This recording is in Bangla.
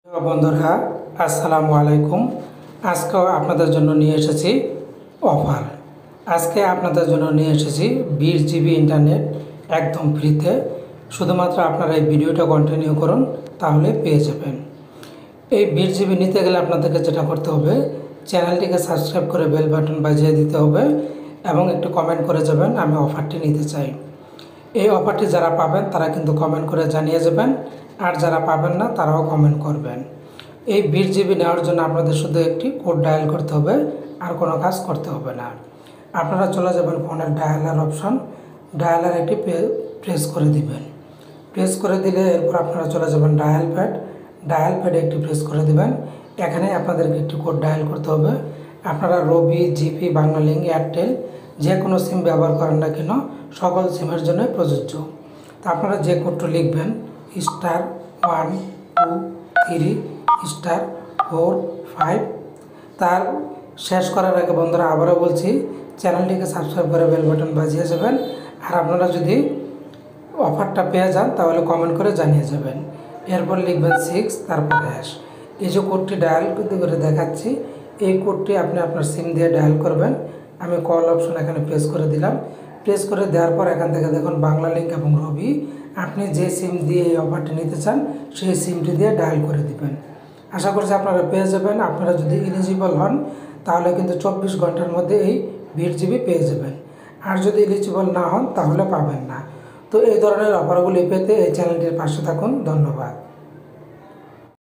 বন্ধুরা আসসালামু আলাইকুম। আজকেও আপনাদের জন্য নিয়ে এসেছি অফার। আজকে আপনাদের জন্য নিয়ে এসেছি 20 জিবি ইন্টারনেট একদম ফ্রিতে। শুধুমাত্র আপনারা এই ভিডিওটা কন্টিনিউ করুন, তাহলে পেয়ে যাবেন। এই 20 জিবি নিতে গেলে আপনাদেরকে যেটা করতে হবে, চ্যানেলটিকে সাবস্ক্রাইব করে বেল বাটন বাজিয়ে দিতে হবে এবং একটু কমেন্ট করে যাবেন আমি অফারটি নিতে চাই। এই অফারটি যারা পাবেন তারা কিন্তু কমেন্ট করে জানিয়ে যাবেন, আর যারা পাবেন না তারাও কমেন্ট করবেন। এই 20 জিবি নেওয়ার জন্য আপনাদের শুধু একটি কোড ডায়াল করতে হবে, আর কোনো কাজ করতে হবে না। আপনারা চলে যাবেন ফোনের ডায়ালার অপশন, ডায়ালার একটি প্রেস করে দিবেন। প্রেস করে দিলে এরপর আপনারা চলে যাবেন ডায়াল প্যাডে একটি প্রেস করে দিবেন। এখানে আপনাদেরকে একটি কোড ডায়াল করতে হবে। আপনারা রবি, জিপি, বাংলালিংক, এয়ারটেল যে কোনো সিম ব্যবহার করেন না কেন, সকল সিমের জন্যই প্রযোজ্য। তা আপনারা যে কোডটি লিখবেন *123*4 5। তার শেষ করার আগে বন্ধুরা আবারও বলছি, চ্যানেলটিকে সাবস্ক্রাইব করে বেল বাটন বাজিয়ে যাবেন। আর আপনারা যদি অফারটা পেয়ে যান তাহলে কমেন্ট করে জানিয়ে যাবেন। এরপর লিখবেন 6, তারপর হ্যাশ। এই যে কোডটি ডায়াল করে দেখাচ্ছি, এই কোডটি আপনি আপনার সিম দিয়ে ডায়াল করবেন। আমি কল অপশন এখানে প্রেস করে দিলাম। প্রেস করে দেওয়ার পর এখান থেকে দেখুন বাংলালিংক এবং রবি, আপনি যে সিম দিয়ে এই অফারটি নিতে চান সেই সিমটি দিয়ে ডায়াল করে দিবেন। আশা করছি আপনারা পেয়ে যাবেন। আপনারা যদি এলিজিবল হন তাহলে কিন্তু 24 ঘন্টার মধ্যে এই 20 জিবি পেয়ে যাবেন। আর যদি এলিজিবল না হন তাহলে পাবেন না। তো এই ধরনের অফারগুলি পেতে এই চ্যানেলটির পাশে থাকুন। ধন্যবাদ।